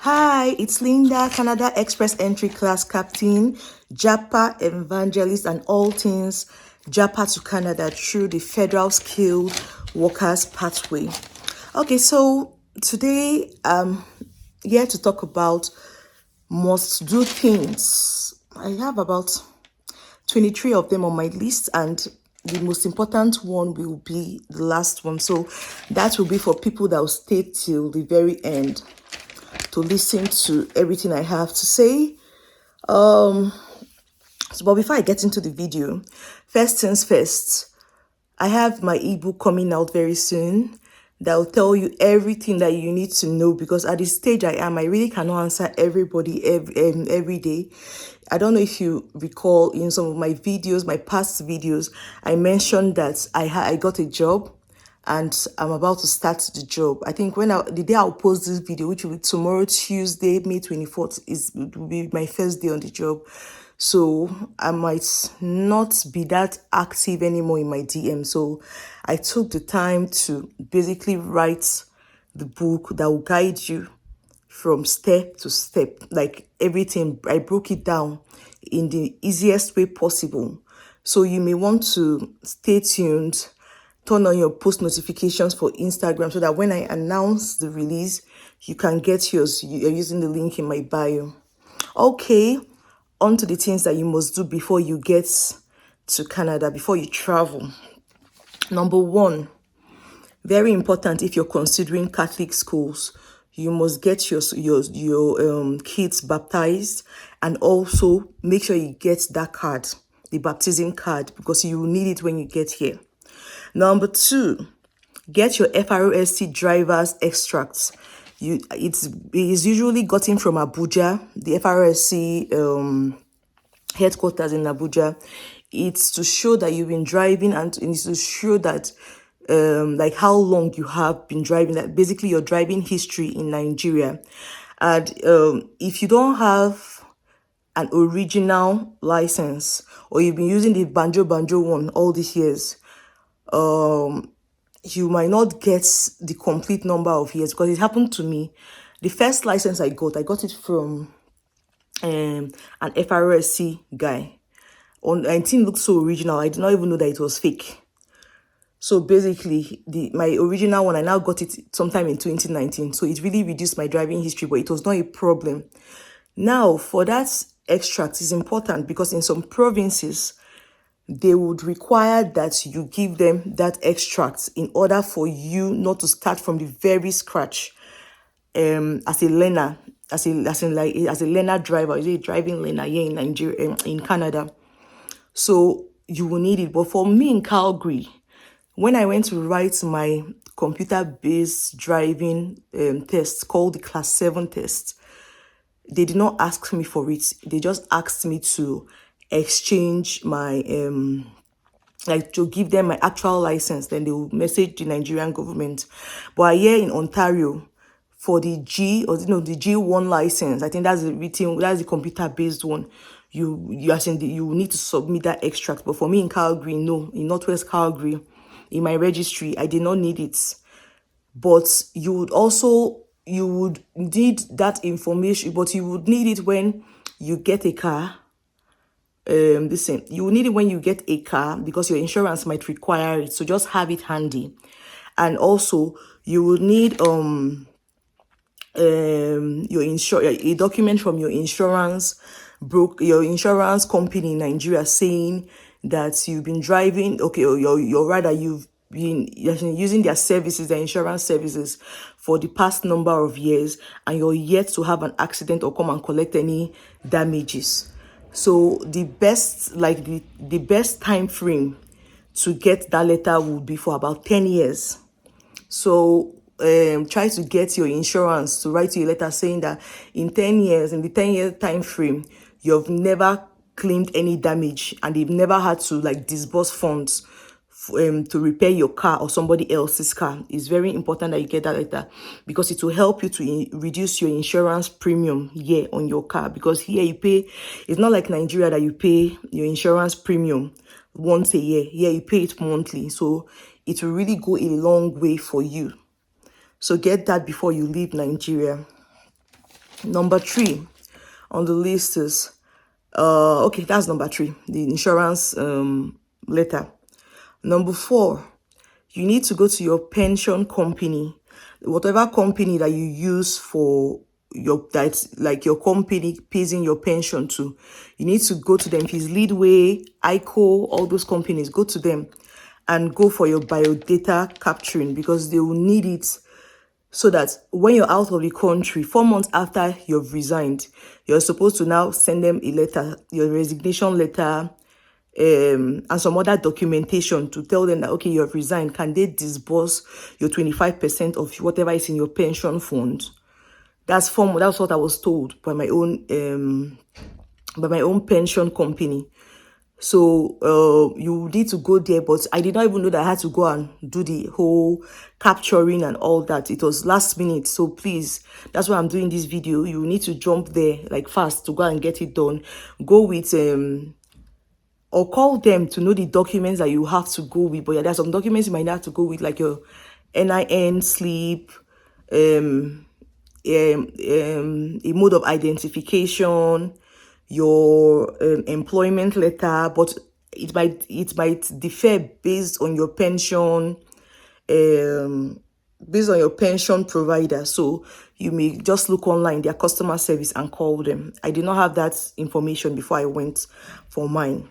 Hi, it's Linda, Canada Express Entry Class Captain, Japa Evangelist, and all things Japa to Canada through the Federal Skilled Workers Pathway. Okay, so today I'm here to talk about must do things. I have about 23 of them on my list, and the most important one will be the last one. So that will be for people that will stay till the very end to listen to everything I have to say. But before I get into the video, first things first, I have my ebook coming out very soon that will tell you everything that you need to know, because at the stage I am, I really cannot answer everybody every day. I don't know if you recall in some of my videos, my past videos, I mentioned that I got a job and I'm about to start the job. I think the day I'll post this video, which will be tomorrow, Tuesday, May 24th, will be my first day on the job. So I might not be that active anymore in my DM. So I took the time to basically write the book that will guide you from step to step, like everything. I broke it down in the easiest way possible. So you may want to stay tuned, turn on your post notifications for Instagram so that when I announce the release, you can get yours. You're using the link in my bio. Okay, on to the things that you must do before you get to Canada, before you travel. Number one, very important, if you're considering Catholic schools, you must get your kids baptized, and also make sure you get that card, the baptism card, because you will need it when you get here. Number two, get your FRSC driver's extracts. It's usually gotten from Abuja, the FRSC headquarters in Abuja. It's to show that you've been driving, and it's to show that like how long you have been driving, that basically your driving history in Nigeria. And if you don't have an original license, or you've been using the banjo one all these years, you might not get the complete number of years, because it happened to me. The first license I got it from an FRSC guy. It didn't look so original. I did not even know that it was fake. So basically, my original one, I now got it sometime in 2019. So it really reduced my driving history, but it was not a problem. Now, for that extract is important, because in some provinces, they would require that you give them that extract in order for you not to start from the very scratch as a learner, as a learner driver, as a driving learner here in Nigeria, in Canada. So you will need it. But for me in Calgary, when I went to write my computer-based driving test called the Class 7 test, they did not ask me for it. They just asked me to exchange my like to give them my actual license. Then they will message the Nigerian government. But here in Ontario, for the the G1 license, I think that's the computer-based one. You need to submit that extract. But for me in Calgary, no, in Northwest Calgary, in my registry, I did not need it. But you would need that information, but you would need it when you get a car. You will need it when you get a car, because your insurance might require it. So just have it handy. And also you will need a document from your insurance company in Nigeria saying that you've been driving, okay, or you've been using their services, their insurance services, for the past number of years, and you're yet to have an accident or come and collect any damages. So the best time frame to get that letter would be for about 10 years. So try to get your insurance to write you a letter saying that in the 10-year time frame, you've never claimed any damage, and they've never had to disburse funds to repair your car or somebody else's car. It's very important that you get that letter, because it will help you to reduce your insurance premium here on your car. Because here you pay, it's not like Nigeria that you pay your insurance premium once a year. Here you pay it monthly. So it will really go a long way for you. So get that before you leave Nigeria. Number 3 on the list is okay, that's number 3, the insurance letter. Number 4, you need to go to your pension company, whatever company that you use for that's like your company pays in your pension to. You need to go to them. If it's Leadway, ICO, all those companies, go to them and go for your biodata capturing, because they will need it, so that when you're out of the country 4 months after you've resigned, you're supposed to now send them a letter, your resignation letter, and some other documentation to tell them that, okay, you have resigned. Can they disburse your 25% of whatever is in your pension fund? That's what I was told by my own pension company. So you need to go there, but I did not even know that I had to go and do the whole capturing and all that. It was last minute, so please, that's why I'm doing this video. You need to jump there like fast to go and get it done. Go with or call them to know the documents that you have to go with. But yeah, there are some documents you might have to go with, like your NIN slip, a mode of identification, your employment letter, but it might differ based on your pension, based on your pension provider. So you may just look online, their customer service, and call them. I did not have that information before I went for mine.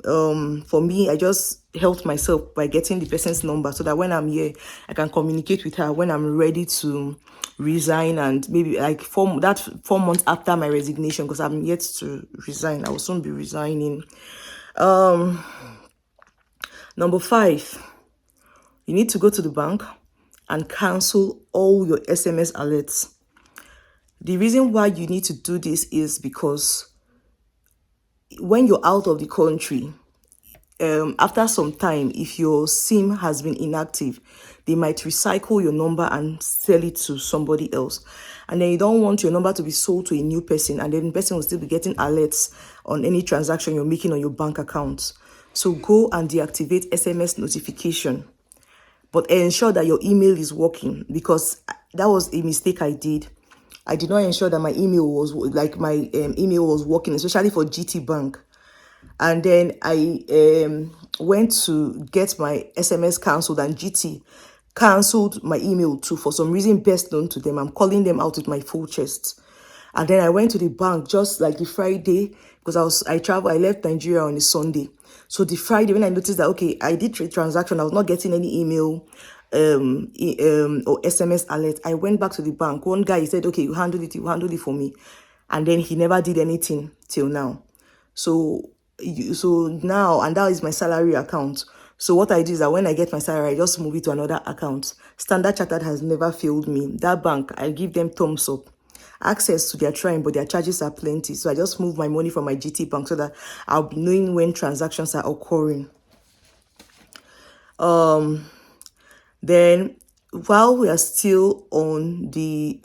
For me, I just helped myself by getting the person's number, so that when I'm here, I can communicate with her when I'm ready to resign, and maybe like 4 months after my resignation, because I'm yet to resign. I will soon be resigning. Number 5, you need to go to the bank and cancel all your SMS alerts. The reason why you need to do this is because when you're out of the country, after some time, if your SIM has been inactive, they might recycle your number and sell it to somebody else. And then you don't want your number to be sold to a new person, and then the person will still be getting alerts on any transaction you're making on your bank account. So go and deactivate SMS notification, but ensure that your email is working, because that was a mistake I did. I did not ensure that my email was email was working, especially for GT Bank. And then I went to get my SMS cancelled, and GT cancelled my email too, for some reason best known to them. I'm calling them out with my full chest. And then I went to the bank just like the Friday, because I left Nigeria on a Sunday. So the Friday, when I noticed that, okay, I did trade transaction, I was not getting any email or SMS alert, I went back to the bank. One guy, he said, okay, you handle it for me. And then he never did anything till now. So now, and that is my salary account. So what I do is that when I get my salary, I just move it to another account. Standard Chartered has never failed me. That bank, I give them thumbs up. Access to their trying, but their charges are plenty. So I just move my money from my GT Bank, so that I'll be knowing when transactions are occurring. Then, while we are still on the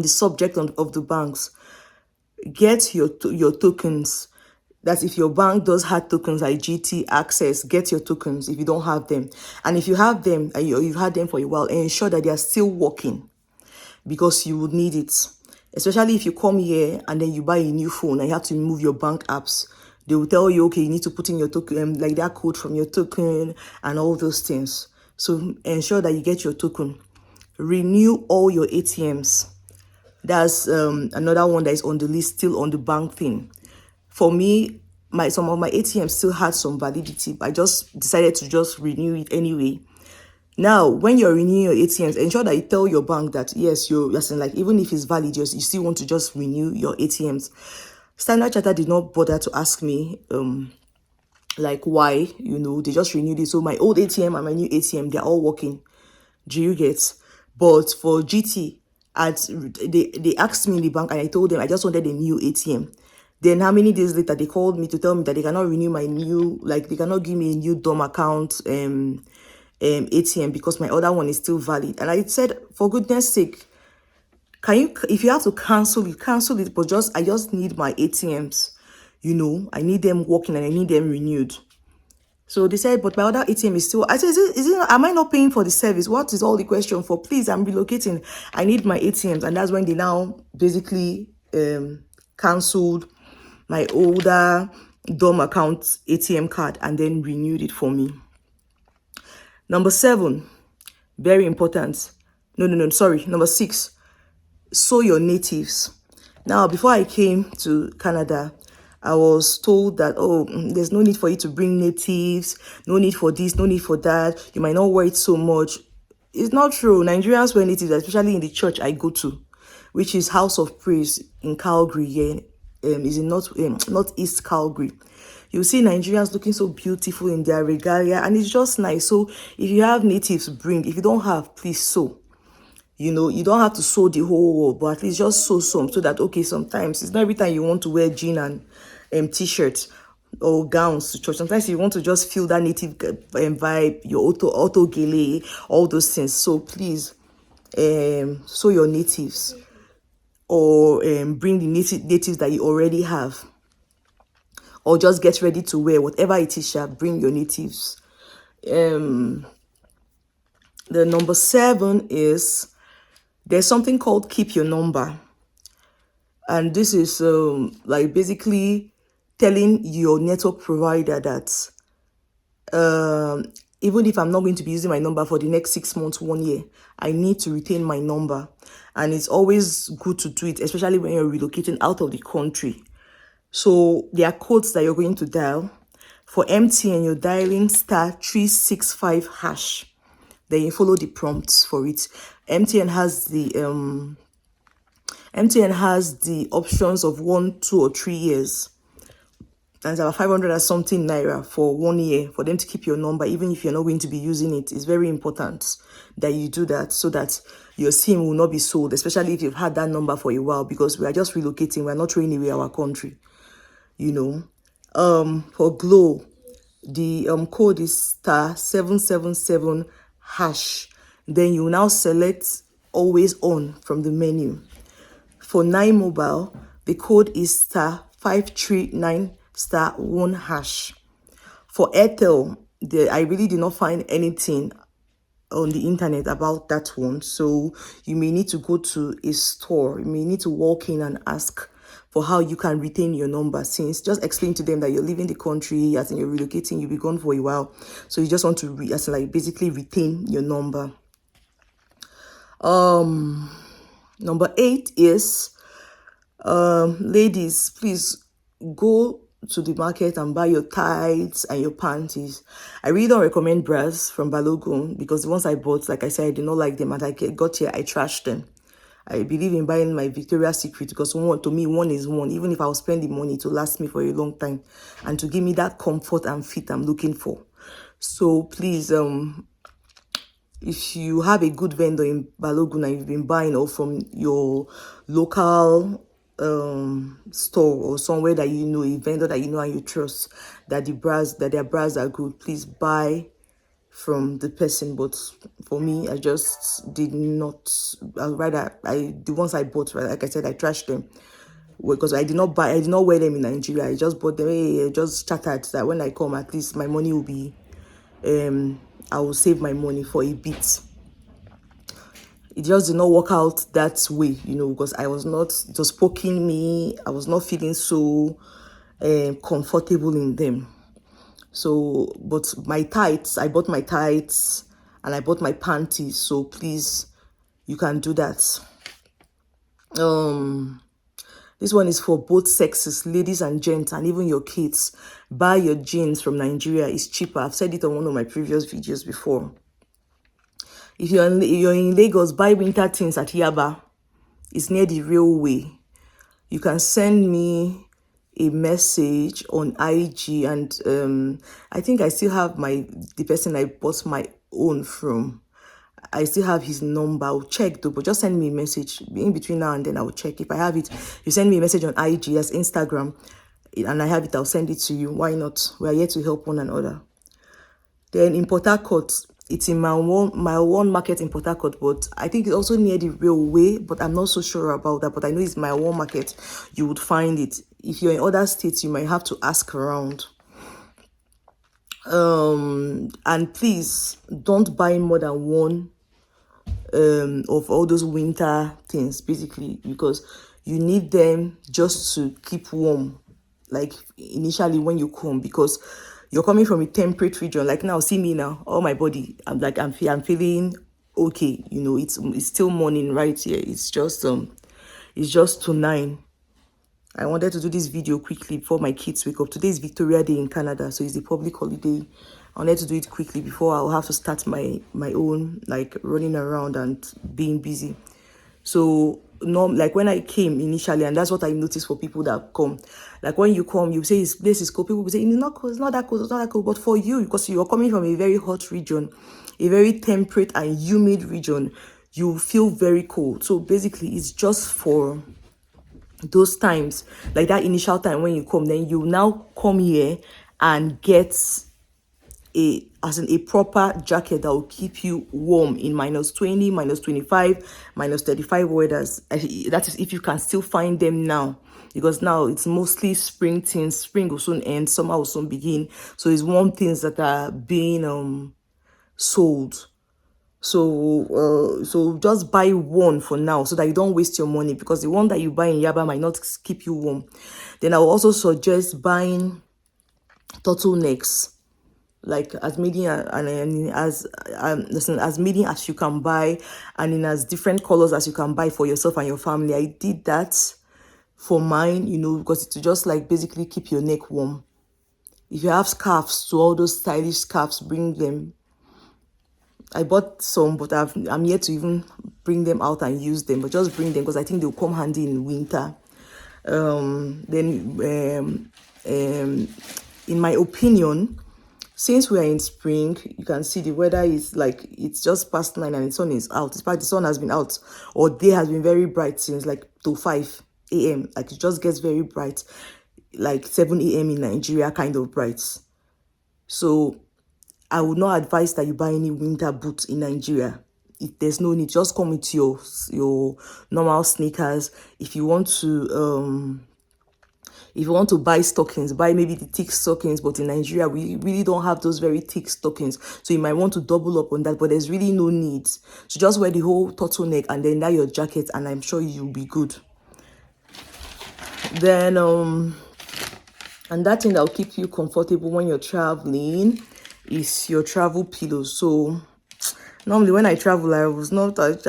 subject of the banks, get your tokens. That's if your bank does have tokens like GT Access, get your tokens if you don't have them. And if you have them and you've had them for a while, ensure that they are still working, because you would need it. Especially if you come here and then you buy a new phone and you have to remove your bank apps. They will tell you, okay, you need to put in your token, like that code from your token and all those things. So ensure that you get your token. Renew all your ATMs. That's another one that is on the list, still on the bank thing. For me, some of my ATMs still had some validity, but I just decided to just renew it anyway. Now, when you're renewing your ATMs, ensure that you tell your bank that, yes, even if it's valid, you still want to just renew your ATMs. Standard Chartered did not bother to ask me, why, they just renewed it. So my old ATM and my new ATM, they're all working. Do you get? But for GT, they asked me in the bank, and I told them I just wanted a new ATM. Then how many days later, they called me to tell me that they cannot renew my new, they cannot give me a new DOM account ATM, because my other one is still valid. And I said, for goodness sake, if you have to cancel it, but I just need my ATMs. I need them working and I need them renewed. So they said, but my other ATM is still. I said, am I not paying for the service? What is all the question for? Please, I'm relocating. I need my ATMs. And that's when they now basically cancelled my older dorm account ATM card and then renewed it for me. Number 7, very important. No, sorry. Number 6, sow your natives. Now, before I came to Canada, I was told that, there's no need for you to bring natives, no need for this, no need for that. You might not wear it so much. It's not true. Nigerians wear natives, especially in the church I go to, which is House of Praise in Calgary. Here, is in northeast Calgary. You see Nigerians looking so beautiful in their regalia, and it's just nice. So if you have natives, bring. If you don't have, please sow. You know, you don't have to sew the whole wall, but at least just sew some so that, okay, sometimes it's not every time you want to wear jean and t-shirts or gowns to church. Sometimes you want to just feel that native vibe, your auto gele, all those things. So please, sew your natives, or bring the natives that you already have, or just get ready to wear whatever it is. Bring your natives. The number 7 is, there's something called keep your number. And this is like basically telling your network provider that even if I'm not going to be using my number for the next 6 months, 1 year, I need to retain my number. And it's always good to do it, especially when you're relocating out of the country. So there are codes that you're going to dial. For MTN, you're dialing *365#. Then you follow the prompts for it. MTN has the options of 1, 2, or 3 years. And it's about 500 or something naira for 1 year for them to keep your number, even if you're not going to be using it. It's very important that you do that so that your SIM will not be sold, especially if you've had that number for a while, because we are just relocating. We're not throwing away our country, you know. For Glow, the code is *777#. Then you now select always on from the menu. For 9 Mobile, the code is *539*1#. For Airtel, I really did not find anything on the internet about that one. So you may need to go to a store. You may need to walk in and ask for how you can retain your number, since just explain to them that you're leaving the country, as in you're relocating, you'll be gone for a while. So you just want to basically retain your number. Number 8 is, ladies, please go to the market and buy your tights and your panties. I really don't recommend bras from Balogun, because the ones I bought, like I said, I did not like them, and I got here, I trashed them. I believe in buying my Victoria's Secret, because to me, one is one. Even if I'll spend the money, to last me for a long time and to give me that comfort and fit I'm looking for. So please, if you have a good vendor in Balogun and you've been buying, or from your local store or somewhere that you know, a vendor that you know and you trust, that their bras are good, please buy from the person. But for me, I just did not. The ones I bought, right, like I said, I trashed them, because I did not wear them in Nigeria. I just bought them. I just chatted that when I come, at least my money will be, I will save my money for a bit. It just did not work out that way, because it was poking me. I was not feeling so comfortable in them. So, but my tights, I bought my tights and I bought my panties. So please, you can do that. This one is for both sexes, ladies and gents, and even your kids. Buy your jeans from Nigeria. It's cheaper. I've said it on one of my previous videos before. If you're in Lagos, buy winter things at Yaba. It's near the railway. You can send me a message on IG, and I think I still have the person I bought my own from. I still have his number. I'll check though, but just send me a message in between now and then. I'll check if I have it. You send me a message on IG, as Instagram, and I have it. I'll send it to you. Why not? We are here to help one another. Then in Port Harcourt, it's in my one market in Port Harcourt, but I think it's also near the railway, but I'm not so sure about that. But I know it's my one market. You would find it. If you're in other states, you might have to ask around. And please don't buy more than one of all those winter things, basically, because you need them just to keep warm, like initially when you come, because you're coming from a temperate region. Like now, see me now, all my body, I'm like, I'm feeling okay. It's still morning right here. It's just to 9. I wanted to do this video quickly before my kids wake up. Today is Victoria Day in Canada, so it's a public holiday. I wanted to do it quickly before I'll have to start my own, like, running around and being busy. So, no, like when I came initially, and that's what I noticed for people that come. Like when you come, you say this place is cold. People will say it's not cold, it's not that cold, it's not that cold. But for you, because you're coming from a very hot region, a very temperate and humid region, you feel very cold. So basically, it's just for those times, like that initial time when you come. Then you now come here and get a proper jacket that will keep you warm in -20, -25, -35 weathers. That is if you can still find them now, because now it's mostly spring things. Spring will soon end, summer will soon begin, so it's warm things that are being sold. So just buy one for now so that you don't waste your money, because the one that you buy in Yaba might not keep you warm. Then I will also suggest buying turtlenecks, like as medium and as medium as you can buy, and in as different colors as you can buy for yourself and your family. I did that for mine, because it's just like basically keep your neck warm. If you have scarves, to all those stylish scarves, bring them. I bought some, but I'm yet to even bring them out and use them. But just bring them because I think they'll come handy in winter. Then, in my opinion, since we are in spring, you can see the weather is like, it's just past 9 and the sun is out. In fact, the sun has been out, or day has been very bright since like to 5 a.m. Like it just gets very bright, like 7 a.m. in Nigeria, kind of bright. So I would not advise that you buy any winter boots in Nigeria. There's no need. Just come with your normal sneakers. If you want to buy stockings, buy maybe the thick stockings. But in Nigeria, we really don't have those very thick stockings, so you might want to double up on that. But there's really no need. So just wear the whole turtleneck and then that your jacket, and I'm sure you'll be good. Then and that thing that will keep you comfortable when you're traveling is your travel pillows. So normally when I travel, I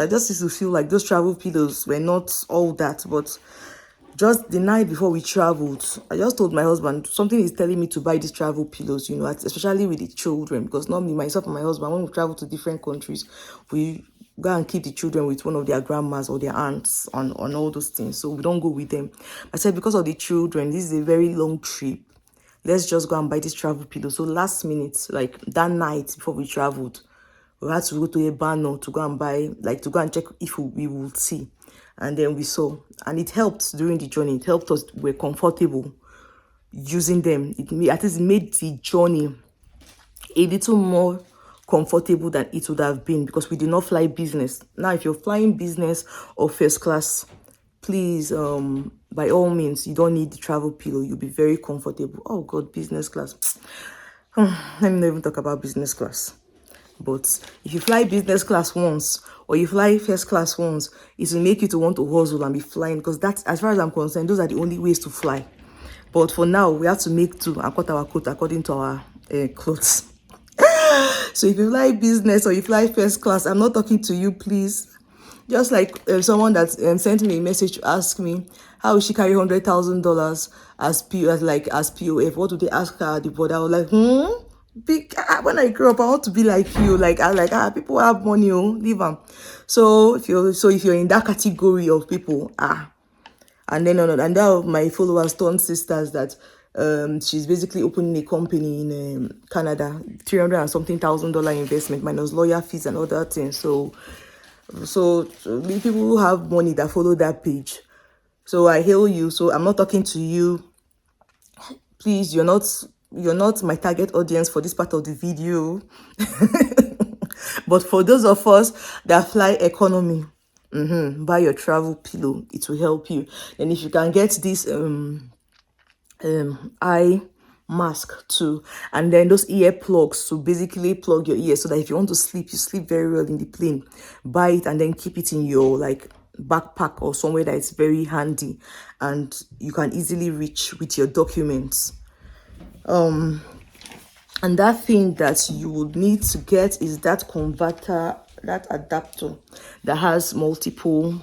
just used to feel like those travel pillows were not all that. But just the night before we traveled, I just told my husband, something is telling me to buy these travel pillows, especially with the children, because normally myself and my husband, when we travel to different countries, we go and keep the children with one of their grandmas or their aunts on all those things. So we don't go with them. I said, because of the children, this is a very long trip. Let's just go and buy this travel pillow. So last minute, like that night before we traveled, we had to go to a banner to go and buy, like to go and check if we would see. And then we saw, and it helped during the journey. It helped us. We're comfortable using them. It made the journey a little more comfortable than it would have been, because we did not fly business. Now, if you're flying business or first class, please, by all means, you don't need the travel pillow. You'll be very comfortable. Oh God, business class. Let me not even talk about business class. But if you fly business class once, or you fly first class once, it will make you to want to hustle and be flying, because that's, as far as I'm concerned, those are the only ways to fly. But for now, we have to make do and cut our coat according to our clothes. So if you fly business or you fly first class, I'm not talking to you, please. Just like someone that sent me a message to ask me how will she carry $100,000 as POF. What do they ask her at the border? I was like, when I grow up, I want to be like you. Like people have money, leave them. So if you're in that category of people, and then and that of my followers turned sisters that she's basically opening a company in Canada, $300 and something thousand investment minus lawyer fees and other things. So the people who have money that follow that page. So I hail you. So I'm not talking to you. Please, you're not my target audience for this part of the video. But for those of us that fly economy, buy your travel pillow. It will help you. And if you can get this eye mask too, and then those ear plugs to basically plug your ears so that if you want to sleep, you sleep very well in the plane. Buy it and then keep it in your like backpack or somewhere that is very handy and you can easily reach with your documents. And that thing that you would need to get is that converter, that adapter that has multiple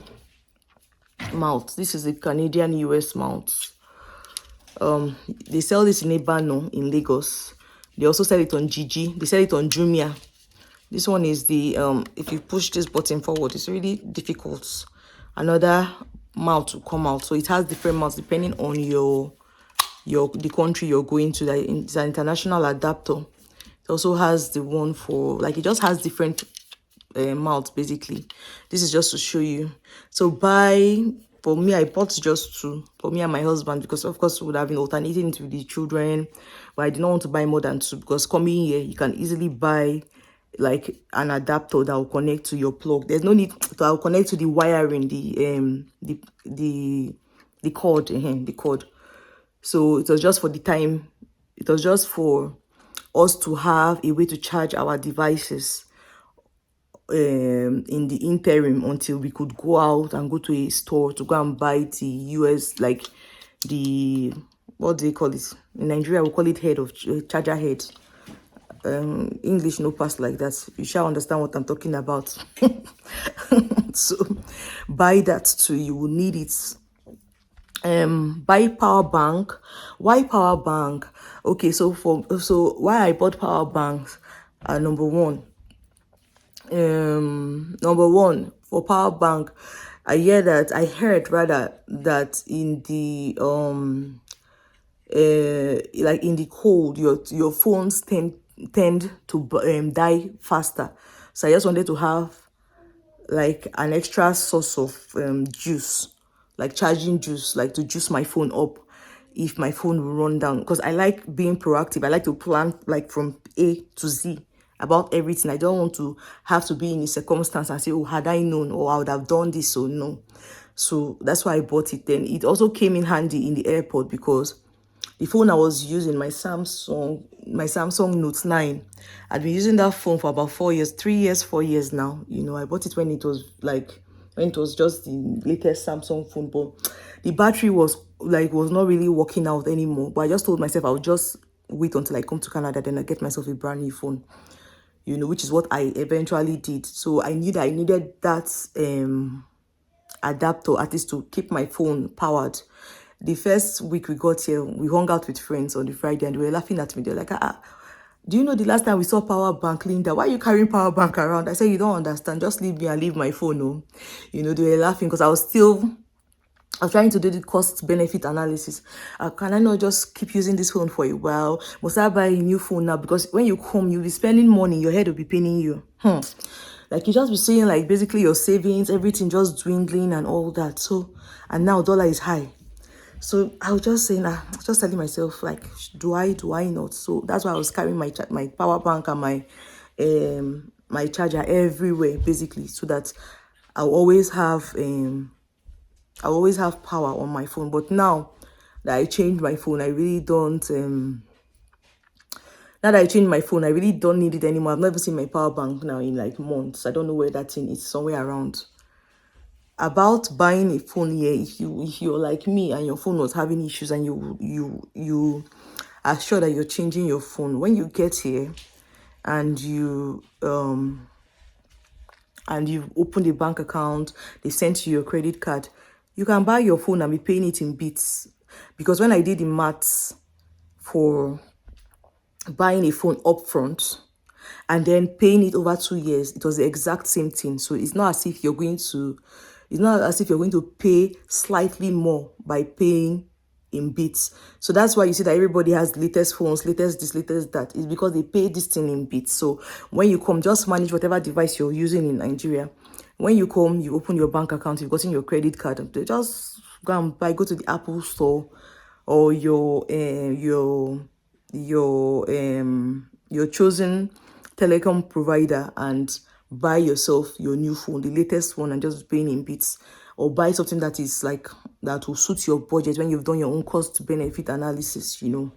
mounts. This is a Canadian US mount. They sell this in Ebano in Lagos. They also sell it on Gigi. They sell it on Jumia. This one is the if you push this button forward, it's really difficult. Another mount will come out. So it has different mounts depending on the country you're going to. That it's an international adapter. It also has the one for like, it just has different mounts basically. This is just to show you. So for me, I bought just two for me and my husband, because of course we would have been alternating to the children, but I did not want to buy more than two, because coming here you can easily buy like an adapter that will connect to your plug. There's no need to connect to the wiring, the cord, the cord. So it was just for the time, it was just for us to have a way to charge our devices in the interim until we could go out and go to a store to go and buy the US, like the, what do they call it? In Nigeria, we call it head of charger head. English no pass like that. You shall understand what I'm talking about. So buy that too. You will need it. Buy power bank. Why power bank? Okay, so why I bought power banks are number one for power bank. I heard rather that in the like in the cold, your phones tend to die faster. So I just wanted to have like an extra source of juice, like charging juice, like to juice my phone up if my phone will run down, because I like being proactive. I like to plan like from A to Z about everything. I don't want to have to be in a circumstance and say, oh, had I known, or I would have done this. So no. So that's why I bought it. Then it also came in handy in the airport, because the phone I was using, my Samsung Note 9, I'd been using that phone for about 4 years, 4 years now. You know, I bought it when it was just the latest Samsung phone, but the battery was not really working out anymore. But I just told myself I would just wait until I come to Canada, then I get myself a brand new phone, you know, which is what I eventually did. So I knew that I needed that adapter at least to keep my phone powered. The first week we got here, we hung out with friends on the Friday, and they were laughing at me. They're like, do you know the last time we saw power bank, Linda? Why are you carrying power bank around? I said, you don't understand. Just leave me and leave my phone. Oh. You know, they were laughing because I was trying to do the cost benefit analysis. Can I not just keep using this phone for a while? Must I buy a new phone now? Because when you come, you'll be spending money. Your head will be paining you. Like you just be seeing like basically your savings, everything just dwindling and all that. So, and now dollar is high. So I was just saying, just telling myself, like, do I not? So that's why I was carrying my power bank and my charger everywhere, basically, so that I'll always have power on my phone. But now that I changed my phone, I really don't. Now that I changed my phone, I really don't need it anymore. I've never seen my power bank now in like months. I don't know where that thing is. Somewhere around. About buying a phone here, if you're like me and your phone was having issues and you are sure that you're changing your phone, when you get here and you open the bank account, they send you your credit card, you can buy your phone and be paying it in bits. Because when I did the maths for buying a phone upfront and then paying it over 2 years, it was the exact same thing. So it's not as if you're going to pay slightly more by paying in bits. So that's why you see that everybody has latest phones, latest this, latest that. It's because they pay this thing in bits. So when you come, just manage whatever device you're using in Nigeria. When you come, you open your bank account, you've gotten your credit card, they just go to the Apple store or your chosen telecom provider and buy yourself your new phone, the latest one, and just paying in bits, or buy something that is like that will suit your budget when you've done your own cost benefit analysis, you know.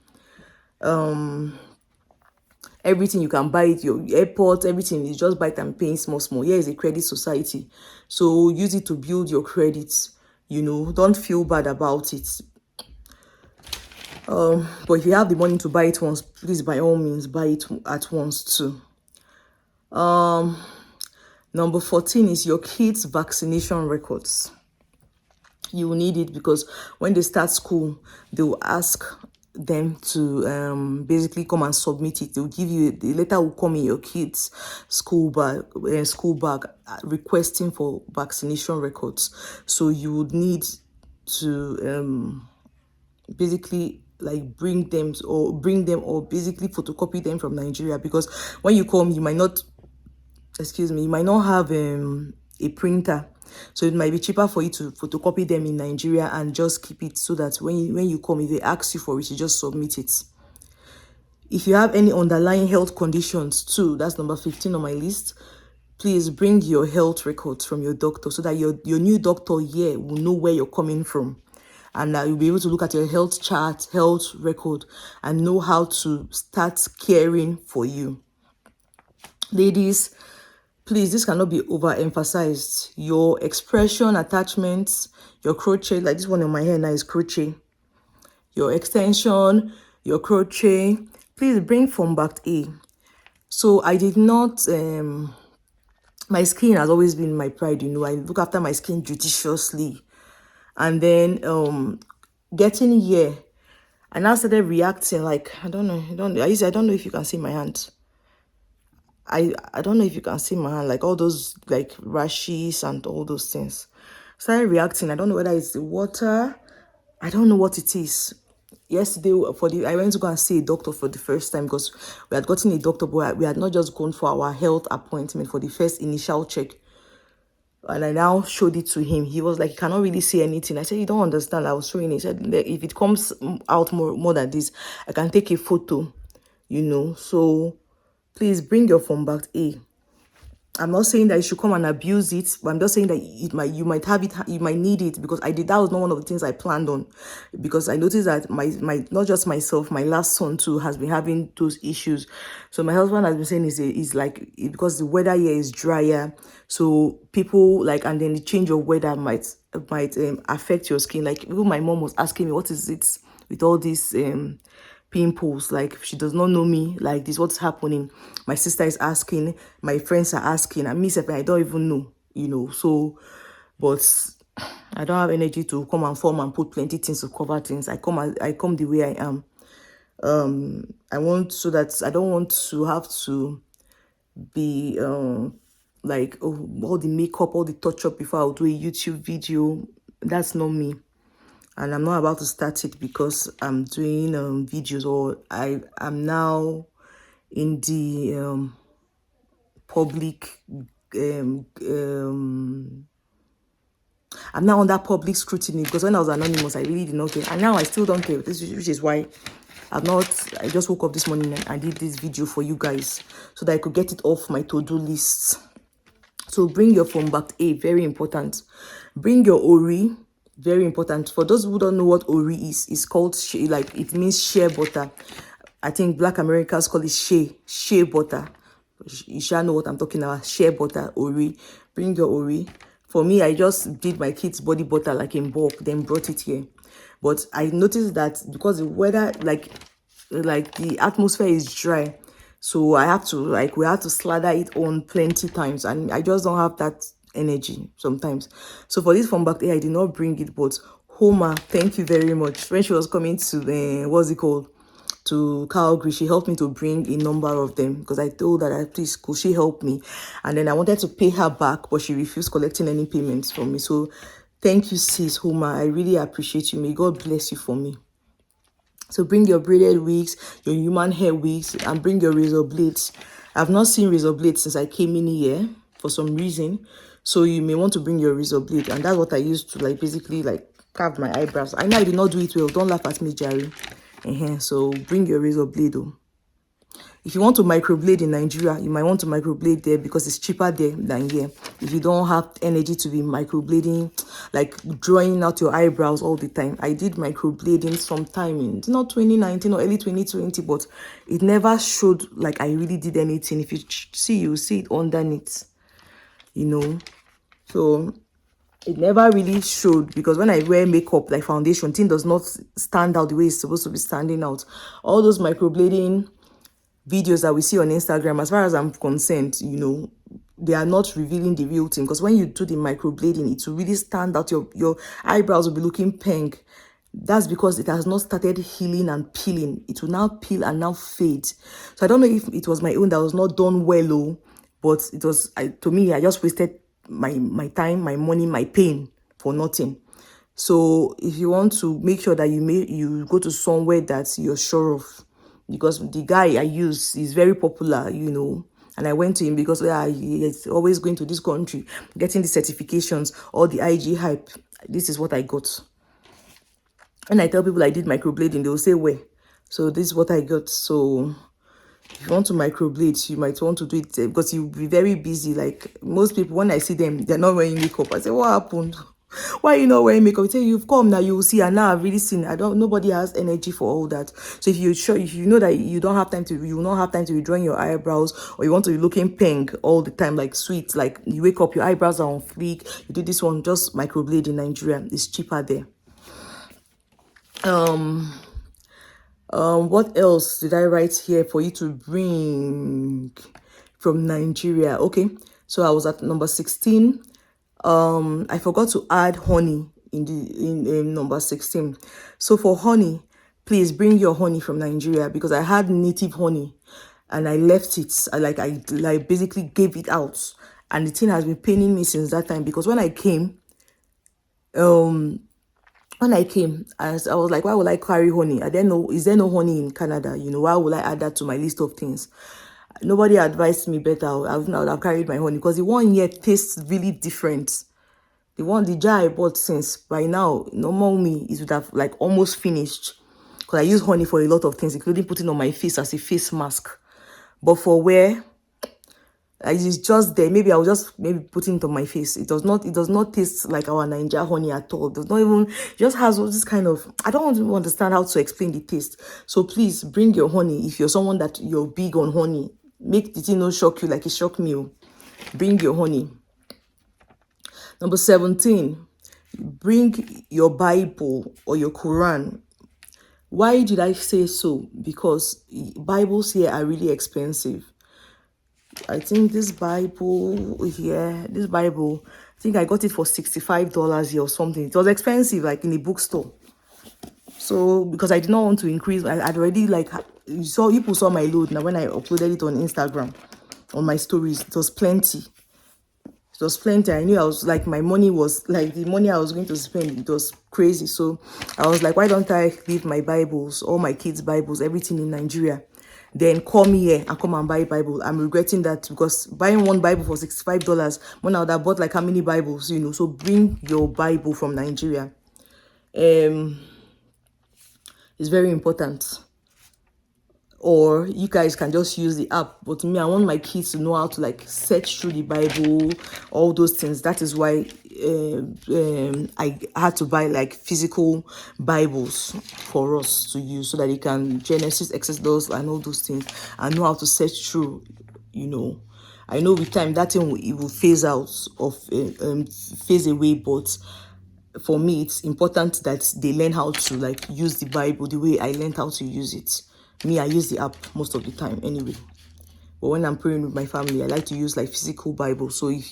Everything you can buy it, your airport, everything is just buy it and paying small. Here is a credit society, so use it to build your credits. Don't feel bad about it. But if you have the money to buy it once, please by all means buy it at once too. Number 14 is your kids' vaccination records. You will need it because when they start school, they will ask them to basically come and submit it. They'll give you, the letter will come in your kids' school bag requesting for vaccination records. So you would need to basically like bring them or basically photocopy them from Nigeria, because when you come, you might not have a printer, so it might be cheaper for you to photocopy them in Nigeria and just keep it, so that when you come, if they ask you for it, you just submit it. If you have any underlying health conditions too, that's number 15 on my list, please bring your health records from your doctor, so that your new doctor here will know where you're coming from, and you'll be able to look at your health chart, health record, and know how to start caring for you. Ladies, please, this cannot be overemphasized. Your expression attachments, your crochet, like this one on my hair now is crochet. Your extension, your crochet, please bring from back A. So I did not, my skin has always been my pride, I look after my skin judiciously. And then getting here, I now started reacting like, I don't know if you can see my hand. I don't know if you can see my hand, like all those like rashes and all those things. Started reacting. I don't know whether it's the water. I don't know what it is. Yesterday, I went to go and see a doctor for the first time, because we had gotten a doctor, but we had not just gone for our health appointment for the first initial check. And I now showed it to him. He was like, he cannot really see anything. I said, you don't understand. I was showing it. He said, if it comes out more than this, I can take a photo, So please bring your phone back A. I'm not saying that you should come and abuse it, but I'm just saying that you might have it, you might need it, because that was not one of the things I planned on, because I noticed that my not just myself, my last son too has been having those issues. So my husband has been saying is like, because the weather here is drier, so people like, and then the change of weather might affect your skin. Like even my mom was asking me, what is it with all these pimples? Like she does not know me like this, what's happening? My sister is asking, my friends are asking, and me, I don't even know, so, but I don't have energy to come and form and put plenty things to cover things. I come the way I am. I want, so that I don't want to have to be like, all the makeup, all the touch up before I'll do a YouTube video. That's not me. And I'm not about to start it because I'm doing videos, or I'm now in the public, I'm now under public scrutiny, because when I was anonymous, I really did not care. And now I still don't care, which is why I just woke up this morning and I did this video for you guys, so that I could get it off my to-do list. So bring your phone back A, very important. Bring your Ori, very important. For those who don't know what Ori is, it's called shea, like it means shea butter. I think Black Americans call it shea butter. You shall know what I'm talking about. Shea butter, Ori. Bring your Ori. For me, I just did my kids' body butter like in bulk, then brought it here. But I noticed that because the weather, like the atmosphere is dry, so we have to slather it on plenty times, and I just don't have that energy sometimes. So for this from back there, I did not bring it, but Homer, thank you very much. When she was coming to what's it called, to Calgary, she helped me to bring a number of them, because I told her, please, could she help me? And then I wanted to pay her back, but she refused collecting any payments from me. So thank you, sis Homer. I really appreciate you. May God bless you for me. So bring your braided wigs, your human hair wigs, and bring your razor blades. I've not seen razor blades since I came in here for some reason. So you may want to bring your razor blade. And that's what I used to basically carve my eyebrows. I know I did not do it well. Don't laugh at me, Jerry. So bring your razor blade though. If you want to microblade in Nigeria, you might want to microblade there because it's cheaper there than here. If you don't have energy to be microblading, like drawing out your eyebrows all the time. I did microblading sometime in not 2019 or early 2020, but it never showed like I really did anything. If you see, you see it underneath, you know. So it never really showed, because when I wear makeup like foundation, thing does not stand out the way it's supposed to be standing out. All those microblading videos that we see on Instagram, as far as I'm concerned, you know, they are not revealing the real thing, because when you do the microblading, it will really stand out. Your eyebrows will be looking pink. That's because it has not started healing and peeling. It will now peel and now fade. So I don't know if it was my own that was not done well, but it was, to me, I just wasted my time, my money, my pain for nothing. So if you want to make sure that you go to somewhere that you're sure of, because the guy I use is very popular, you know, and I went to him because he's always going to this country, getting the certifications, all the IG hype. This is what I got. And I tell people I did microblading, they will say, where? So this is what I got. So if you want to microblade, you might want to do it because you'll be very busy. Like most people, when I see them, they're not wearing makeup. I say, what happened? Why are you not wearing makeup? You say, you've come now, you will see. And now I've really seen. Nobody has energy for all that. So if you know that you will not have time to be drawing your eyebrows, or you want to be looking pink all the time, like sweet, like you wake up, your eyebrows are on fleek, you do this one, just microblade in Nigeria. It's cheaper there. What else did I write here for you to bring from Nigeria? Okay, so I was at number 16. I forgot to add honey in number 16. So for honey, please bring your honey from Nigeria, because I had native honey and I left it. I basically gave it out, and the thing has been paining me since that time, because when I came, I was like, why would I carry honey? I didn't know, is there no honey in Canada? You know, why would I add that to my list of things? Nobody advised me better. I would have carried my honey, because the one here tastes really different. The jar I bought since, by now, normal me, it would have like almost finished. Because I use honey for a lot of things, including putting on my face as a face mask. But for where it's just there, maybe I'll just put it on my face. It does not taste like our Nigeria honey at all. It does not even, it just has this kind of, I don't want to understand how to explain the taste. So please bring your honey. If you're someone that you're big on honey, make the thing not shock you like it shocked me. Bring your honey. Number 17, bring your Bible or your Quran. Why did I say so? Because Bibles here are really expensive. I think this Bible here, I think I got it for $65 here or something. It was expensive, like in a bookstore. So because I did not want to increase, I'd already people saw my load now when I uploaded it on Instagram, on my stories. It was plenty. It was plenty. I knew I was like, my money was like, the money I was going to spend, it was crazy. So I was like, why don't I leave my Bibles, all my kids' Bibles, everything in Nigeria, then come here and come and buy a Bible? I'm regretting that, because buying one Bible for $65, when I would have bought like how many Bibles, you know. So bring your Bible from Nigeria. It's very important. Or you guys can just use the app. But me, I want my kids to know how to like search through the Bible, all those things. That is why I had to buy like physical Bibles for us to use, so that they can Genesis, Exodus, and all those things, and know how to search through, you know. I know with time that thing it will phase out of phase away, but for me it's important that they learn how to like use the Bible the way I learned how to use it. Me, I use the app most of the time anyway. But when I'm praying with my family, I like to use like physical Bible. So and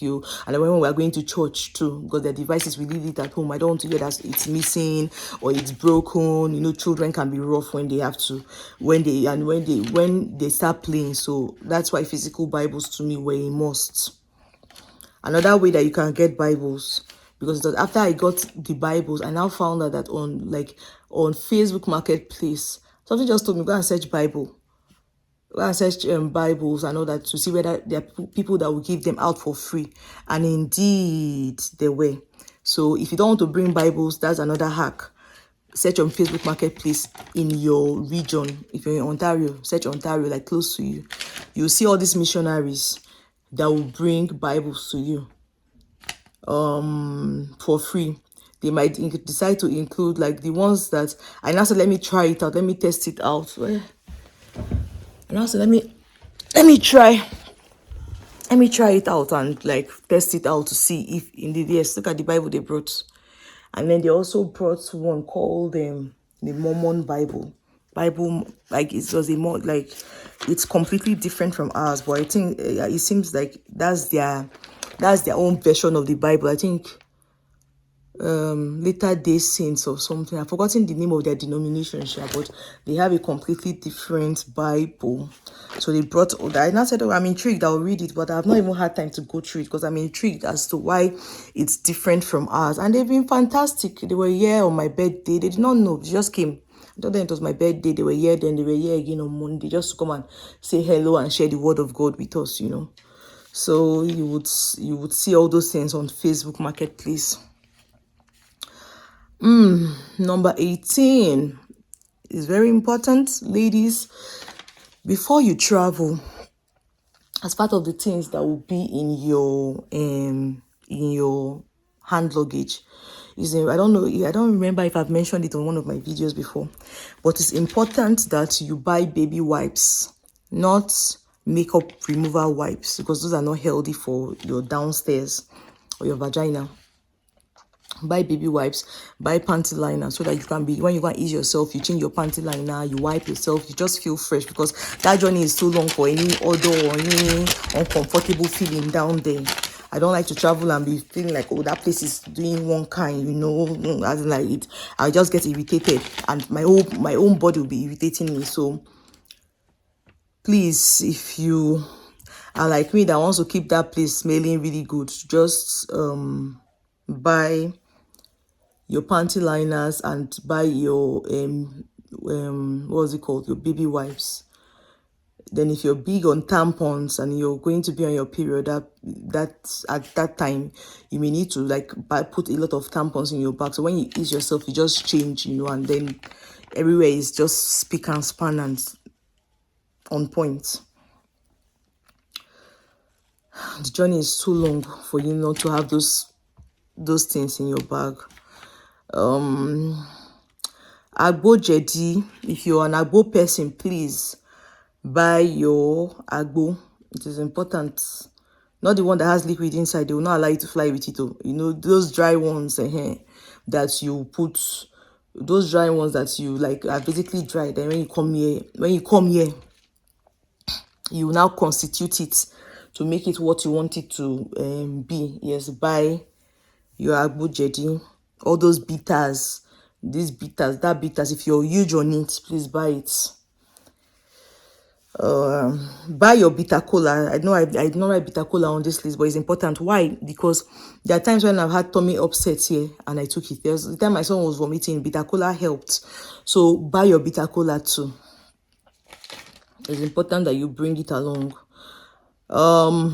when we are going to church too, because the devices, we leave it at home. I don't want to hear that it's missing or it's broken. You know, children can be rough when they have to, when they start playing. So that's why physical Bibles to me were a must. Another way that you can get Bibles, because after I got the Bibles, I now found out that on Facebook Marketplace, something just told me, go and search Bible. Go and search Bibles and all that, to see whether there are people that will give them out for free. And indeed, there were. So if you don't want to bring Bibles, that's another hack. search on Facebook Marketplace in your region. If you're in Ontario, search Ontario, like close to you. You'll see all these missionaries that will bring Bibles to you for free. They might decide to include like the ones that I now said, let me try it out, let me test it out. And I said, let me try it out and like test it out to see if indeed, yes, look at the Bible they brought. And then they also brought one called the Mormon Bible. Like it was a more like, it's completely different from ours, but I think it seems like that's their own version of the Bible. I think Latter Day Saints or something. I've forgotten the name of their denomination, but they have a completely different Bible. So they brought all that. And I said, oh, I'm intrigued, I'll read it, but I've not even had time to go through it because I'm intrigued as to why it's different from ours. And they've been fantastic. They were here on my birthday. They did not know. They just came. I told them it was my birthday. They were here, then they were here again on Monday just to come and say hello and share the word of God with us, So you would see all those things on Facebook Marketplace. Number 18 is very important, ladies. Before you travel, as part of the things that will be in your hand luggage, I don't remember if I've mentioned it on one of my videos before, but it's important that you buy baby wipes, not makeup removal wipes, because those are not healthy for your downstairs or your vagina. Buy baby wipes, buy panty liner, so that you can be, when you go and ease yourself, you change your panty liner, you wipe yourself, you just feel fresh, because that journey is too long for any odor or any uncomfortable feeling down there. I don't like to travel and be feeling like, oh, that place is doing one kind, as in like it. I'll just get irritated and my own body will be irritating me. So please, if you are like me that wants to keep that place smelling really good, just buy your panty liners and buy your what's it called, your baby wipes. Then if you're big on tampons and you're going to be on your period, that at that time you may need to like put a lot of tampons in your bag. So when you ease yourself, you just change, and then everywhere is just spick and span and on point. The journey is too long for you not to have those things in your bag. Agbo jedi. If you're an agbo person, please buy your agbo. It is important. Not the one that has liquid inside. They will not allow you to fly with it. Those dry ones that you put, those dry ones that you like are basically dry. Then when you come here, you now constitute it to make it what you want it to be. Yes, buy your agbo jedi. All those bitters, that bitters, if you're huge on it, please buy it. Buy your bitter cola. I know I did not write bitter cola on this list, but it's important. Why? Because there are times when I've had tummy upsets here and I took it. There's the time my son was vomiting, bitter cola helped. So buy your bitter cola too. It's important that you bring it along. Now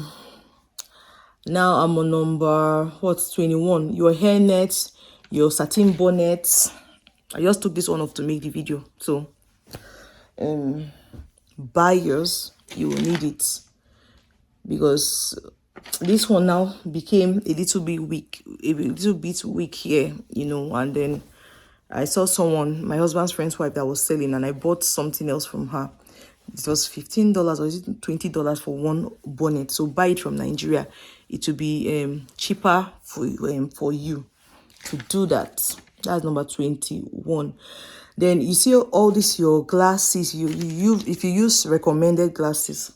I'm on number 21. Your hairnet, your satin bonnet. I just took this one off to make the video. So buy yours. You will need it, because this one now became a little bit weak here, and then I saw someone, my husband's friend's wife, that was selling, and I bought something else from her. It was $15 or is it $20 for one bonnet. So buy it from Nigeria. It will be cheaper for you to do that. That's number 21. Then you see all this, your glasses. If you use recommended glasses,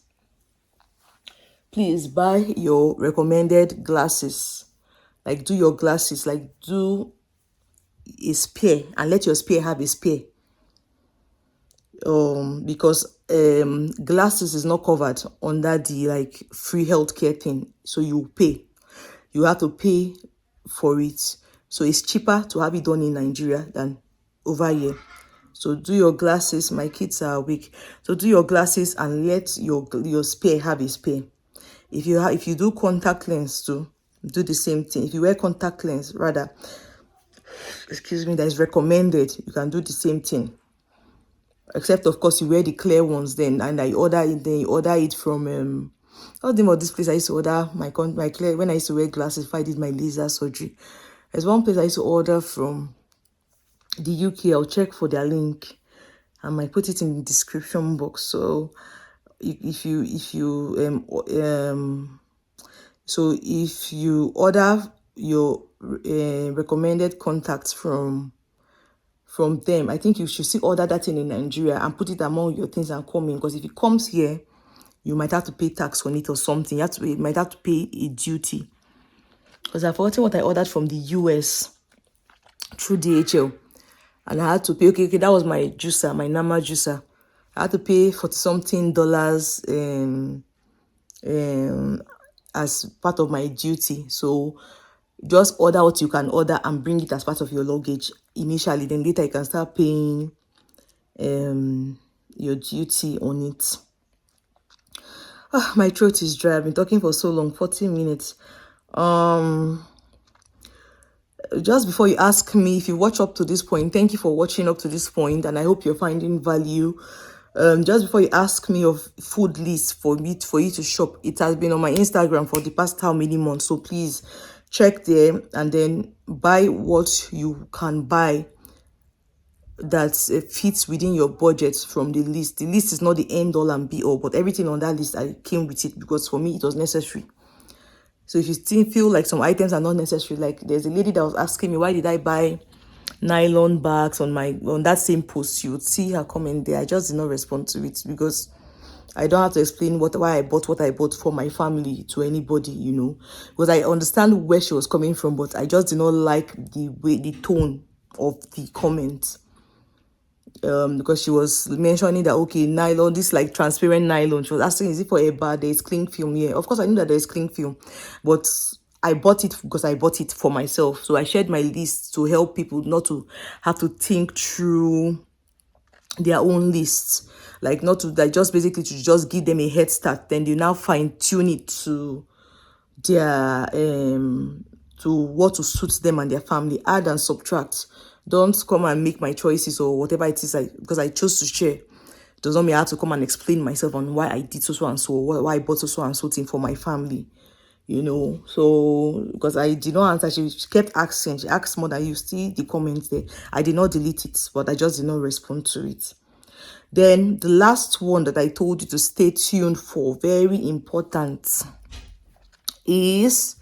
please buy your recommended glasses. Like do your glasses, like do a spare, and let your spare have a spare. Because glasses is not covered under the like free healthcare thing, so you have to pay for it. So it's cheaper to have it done in Nigeria than over here. So do your glasses. My kids are weak, so do your glasses and let your spare have a spare. If you do contact lens too, do the same thing. If you wear contact lens, rather, excuse me, that is recommended, you can do the same thing. Except of course you wear the clear ones then, and I order it. Then you order it from what's the name of this place I used to order my clear when I used to wear glasses if I did my laser surgery. There's one place I used to order from the UK. I'll check for their link. I might put it in the description box. So if you order your recommended contacts from them, I think you should still order that thing in Nigeria and put it among your things and come in, because if it comes here, you might have to pay tax on it or something. You might have to pay a duty. Because I've forgotten what I ordered from the US through DHL, and I had to pay. Okay, that was my juicer, my Nama juicer. I had to pay $40-something as part of my duty. So just order what you can order and bring it as part of your luggage initially. Then later you can start paying your duty on it. My throat is dry. I've been talking for so long, 40 minutes. Just before you ask me, if you watch up to this point, thank you for watching up to this point, and I hope you're finding value. Just before you ask me of food lists for you to shop, it has been on my Instagram for the past how many months, so please check there and then buy what you can buy that fits within your budget from the list. The list is not the end all and be all, but everything on that list, I came with it because for me it was necessary. So if you still feel like some items are not necessary, like there's a lady that was asking me why did I buy nylon bags on that same post, you would see her comment there. I just did not respond to it because I don't have to explain why I bought what I bought for my family to anybody, because I understand where she was coming from, but I just did not like the tone of the comment. Because she was mentioning that, okay, nylon, this like transparent nylon. She was asking, is it for a bar? There's cling film here. Of course, I knew that there's cling film, but I bought it because I bought it for myself. So I shared my list to help people not to have to think through their own lists, like not to like just basically to just give them a head start. Then they now fine tune it to their to what to suit them and their family. Add and subtract. Don't come and make my choices or whatever it is because I chose to share. Does not mean I have to come and explain myself on why I did so and so, why I bought so and so thing for my family. So because I did not answer, she kept asking. She asked more than you see the comments there. I did not delete it, but I just did not respond to it. Then the last one that I told you to stay tuned for, very important, is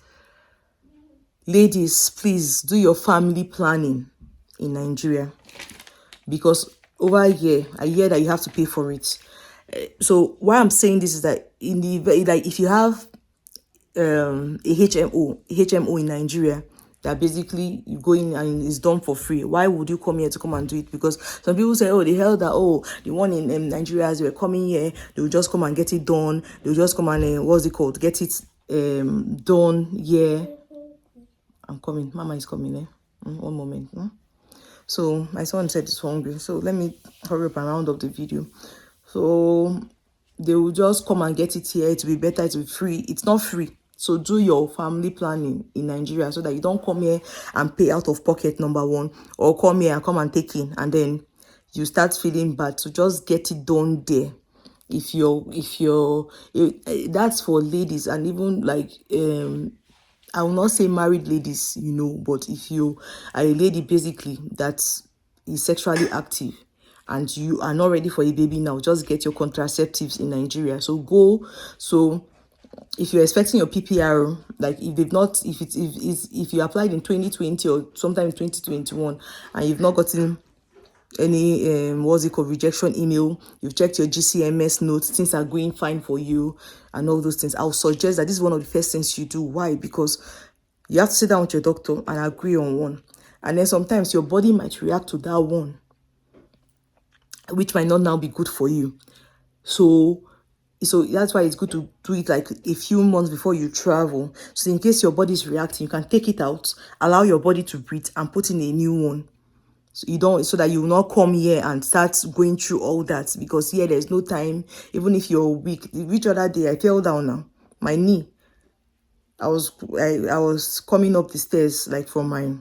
ladies, please do your family planning in Nigeria, because over here I hear that you have to pay for it. So why I'm saying this is that if you have a HMO in Nigeria, that basically you go in and it's done for free, why would you come here to come and do it? Because some people say, oh, they held that, the one in Nigeria, as they were coming here, they will just come and get it done. They will just come and get it done. Yeah, I'm coming. Mama is coming. One moment. So my son said he's hungry, so let me hurry up and round up the video. So they will just come and get it here. It will be better. It will be free. It's not free. So do your family planning in Nigeria so that you don't come here and pay out of pocket, number one, or come here and come and take in and then you start feeling bad. So just get it done there. That's for ladies, and even like I will not say married ladies, but if you are a lady basically that is sexually active and you are not ready for a baby now, just get your contraceptives in Nigeria. So if you're expecting your PPR, like if you applied in 2020 or sometime in 2021 and you've not gotten any rejection email, you've checked your GCMS notes, things are going fine for you and all those things, I'll suggest that this is one of the first things you do. Why? Because you have to sit down with your doctor and agree on one, and then sometimes your body might react to that one, which might not now be good for you. So that's why it's good to do it like a few months before you travel, so in case your body is reacting, you can take it out, allow your body to breathe and put in a new one. So that you will not come here and start going through all that, because here there's no time. Even if you're weak, which other day I fell down now, my knee. I was coming up the stairs like from my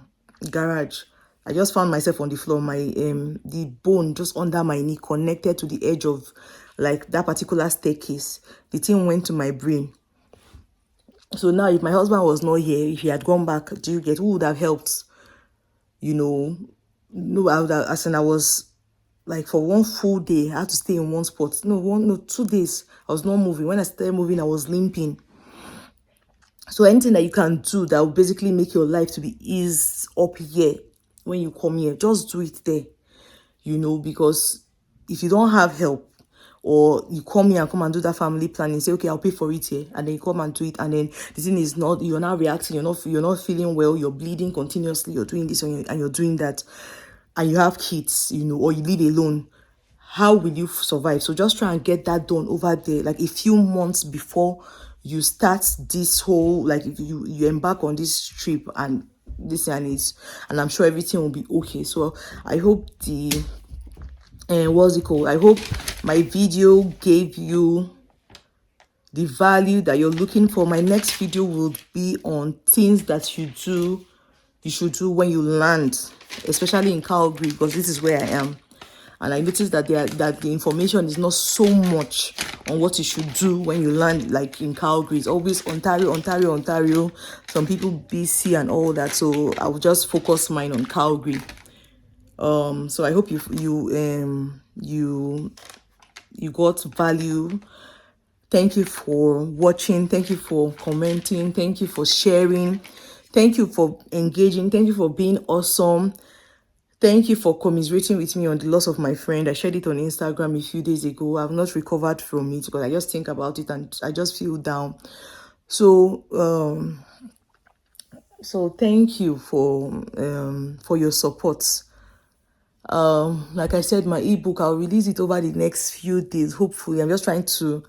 garage, I just found myself on the floor. My the bone just under my knee connected to the edge of like that particular staircase. The thing went to my brain. So now if my husband was not here, if he had gone back, do you get who would have helped? You know, no, I would have, as in I was like for one full day, I had to stay in one spot. No, 2 days. I was not moving. When I started moving, I was limping. So anything that you can do that will basically make your life to be eased up here when you come here, just do it there, because if you don't have help, or you come here and come and do that family planning, say, okay, I'll pay for it here, and then you come and do it, and then the thing is not, you're not reacting, you're not feeling well, you're bleeding continuously, you're doing this and you're doing that, and you have kids, or you live alone. How will you survive? So just try and get that done over there, like a few months before you start this whole, like if you embark on this trip and this and I'm sure everything will be okay. So I hope what's it called? I hope my video gave you the value that you're looking for. My next video will be on things that you should do when you land, especially in Calgary, because this is where I am. And I noticed that that the information is not so much on what you should do when you land, like in Calgary. It's always Ontario. Some people BC and all that. So I will just focus mine on Calgary. So I hope you got value. Thank you for watching. Thank you for commenting. Thank you for sharing. Thank you for engaging. Thank you for being awesome. Thank you for commiserating with me on the loss of my friend. I shared it on Instagram a few days ago. I've not recovered from it because I just think about it and I just feel down. So thank you for your support. Like I said, my ebook, I'll release it over the next few days. Hopefully, I'm just trying to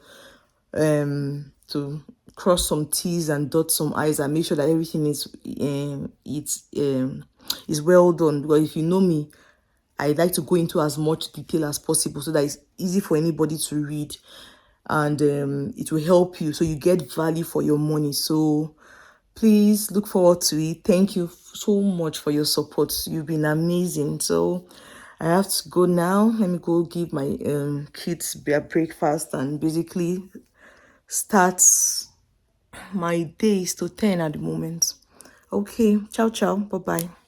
cross some T's and dot some I's and make sure that everything is well done. Because if you know me, I like to go into as much detail as possible so that it's easy for anybody to read, and it will help you so you get value for your money. So please look forward to it. Thank you so much for your support. You've been amazing. So I have to go now. Let me go give my kids their breakfast and basically start my day. Is to 10 at the moment. Okay, ciao, bye bye.